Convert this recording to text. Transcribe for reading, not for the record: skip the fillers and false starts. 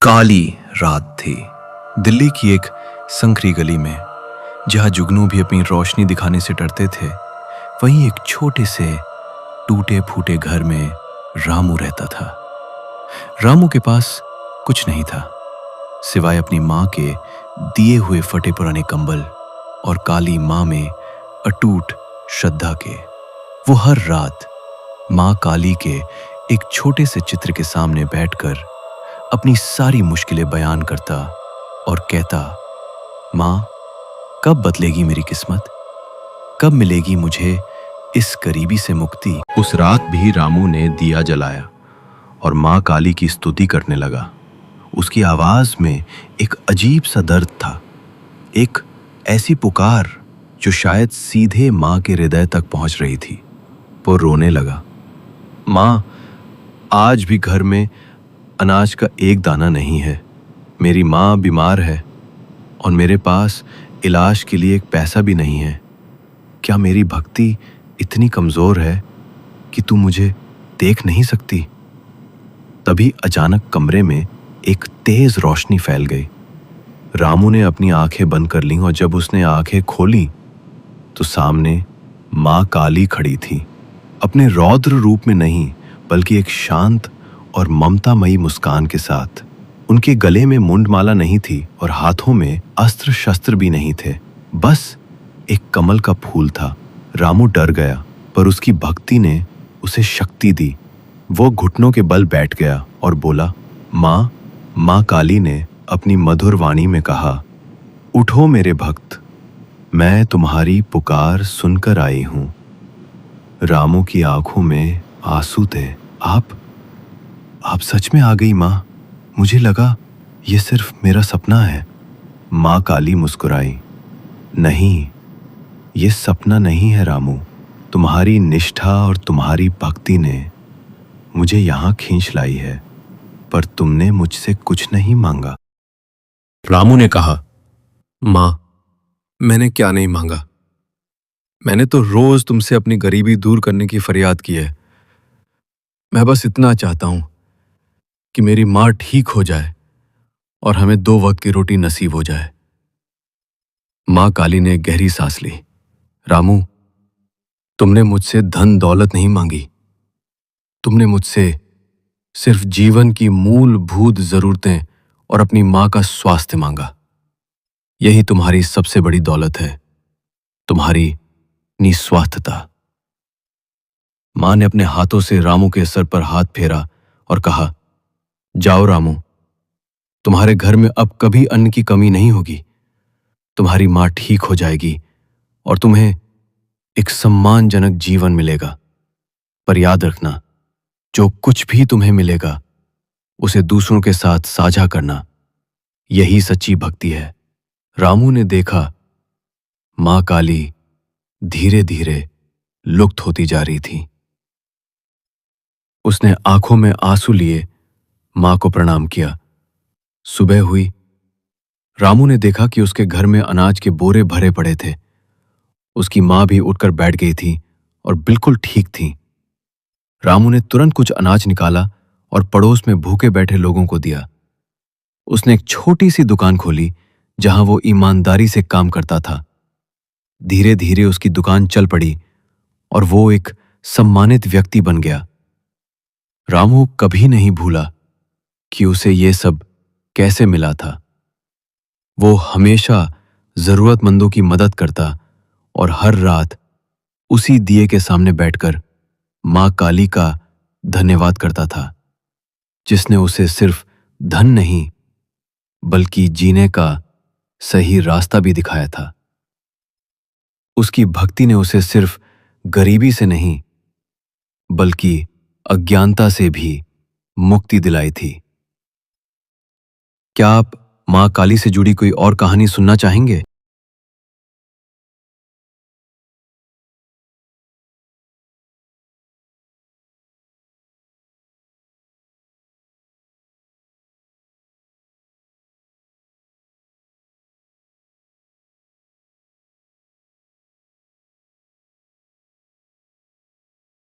काली रात थी। दिल्ली की एक संकरी गली में, जहां जुगनू भी अपनी रोशनी दिखाने से डरते थे, वहीं एक छोटे से टूटे फूटे घर में रामू रहता था। रामू के पास कुछ नहीं था सिवाय अपनी माँ के दिए हुए फटे पुराने कंबल और काली माँ में अटूट श्रद्धा के। वो हर रात माँ काली के एक छोटे से चित्र के सामने बैठकर अपनी सारी मुश्किलें बयान करता और कहता, माँ, कब बदलेगी मेरी किस्मत? कब मिलेगी मुझे इस गरीबी से मुक्ति? उस रात भी रामू ने दिया जलाया और माँ काली की स्तुति करने लगा। उसकी आवाज में एक अजीब सा दर्द था, एक ऐसी पुकार जो शायद सीधे माँ के हृदय तक पहुंच रही थी। वो रोने लगा, माँ, आज भी घर में अनाज का एक दाना नहीं है। मेरी माँ बीमार है और मेरे पास इलाज के लिए एक पैसा भी नहीं है। क्या मेरी भक्ति इतनी कमजोर है कि तू मुझे देख नहीं सकती? तभी अचानक कमरे में एक तेज रोशनी फैल गई। रामू ने अपनी आंखें बंद कर लीं और जब उसने आंखें खोली तो सामने माँ काली खड़ी थी, अपने रौद्र रूप में नहीं बल्कि एक शांत और ममतामयी मुस्कान के साथ। उनके गले में मुंडमाला नहीं थी और हाथों में अस्त्र शस्त्र भी नहीं थे, बस एक कमल का फूल था। रामू डर गया, पर उसकी भक्ति ने उसे शक्ति दी। वो घुटनों के बल बैठ गया और बोला, माँ काली ने अपनी मधुर वाणी में कहा, उठो मेरे भक्त, मैं तुम्हारी पुकार सुनकर आई हूं। रामू की आंखों में आंसू थे। आप सच में आ गई माँ, मुझे लगा ये सिर्फ मेरा सपना है। माँ काली मुस्कुराई, नहीं, ये सपना नहीं है रामू, तुम्हारी निष्ठा और तुम्हारी भक्ति ने मुझे यहाँ खींच लाई है, पर तुमने मुझसे कुछ नहीं मांगा। रामू ने कहा, माँ, मैंने क्या नहीं मांगा? मैंने तो रोज तुमसे अपनी गरीबी दूर करने की फरियाद की है। मैं बस इतना चाहता हूं कि मेरी माँ ठीक हो जाए और हमें 2 वक्त की रोटी नसीब हो जाए। माँ काली ने गहरी सांस ली। रामू, तुमने मुझसे धन दौलत नहीं मांगी, तुमने मुझसे सिर्फ जीवन की मूलभूत जरूरतें और अपनी माँ का स्वास्थ्य मांगा। यही तुम्हारी सबसे बड़ी दौलत है, तुम्हारी निस्वार्थता। माँ ने अपने हाथों से रामू के सर पर हाथ फेरा और कहा, जाओ रामू, तुम्हारे घर में अब कभी अन्न की कमी नहीं होगी। तुम्हारी माँ ठीक हो जाएगी और तुम्हें एक सम्मानजनक जीवन मिलेगा। पर याद रखना, जो कुछ भी तुम्हें मिलेगा उसे दूसरों के साथ साझा करना, यही सच्ची भक्ति है। रामू ने देखा माँ काली धीरे धीरे लुप्त होती जा रही थी। उसने आंखों में आंसू लिए माँ को प्रणाम किया। सुबह हुई। रामू ने देखा कि उसके घर में अनाज के बोरे भरे पड़े थे। उसकी माँ भी उठकर बैठ गई थी और बिल्कुल ठीक थी। रामू ने तुरंत कुछ अनाज निकाला और पड़ोस में भूखे बैठे लोगों को दिया। उसने एक छोटी सी दुकान खोली जहां वो ईमानदारी से काम करता था। धीरे धीरे उसकी दुकान चल पड़ी और वो एक सम्मानित व्यक्ति बन गया। रामू कभी नहीं भूला कि उसे ये सब कैसे मिला था। वो हमेशा जरूरतमंदों की मदद करता और हर रात उसी दिए के सामने बैठकर माँ काली का धन्यवाद करता था, जिसने उसे सिर्फ धन नहीं बल्कि जीने का सही रास्ता भी दिखाया था। उसकी भक्ति ने उसे सिर्फ गरीबी से नहीं बल्कि अज्ञानता से भी मुक्ति दिलाई थी। क्या आप माँ काली से जुड़ी कोई और कहानी सुनना चाहेंगे?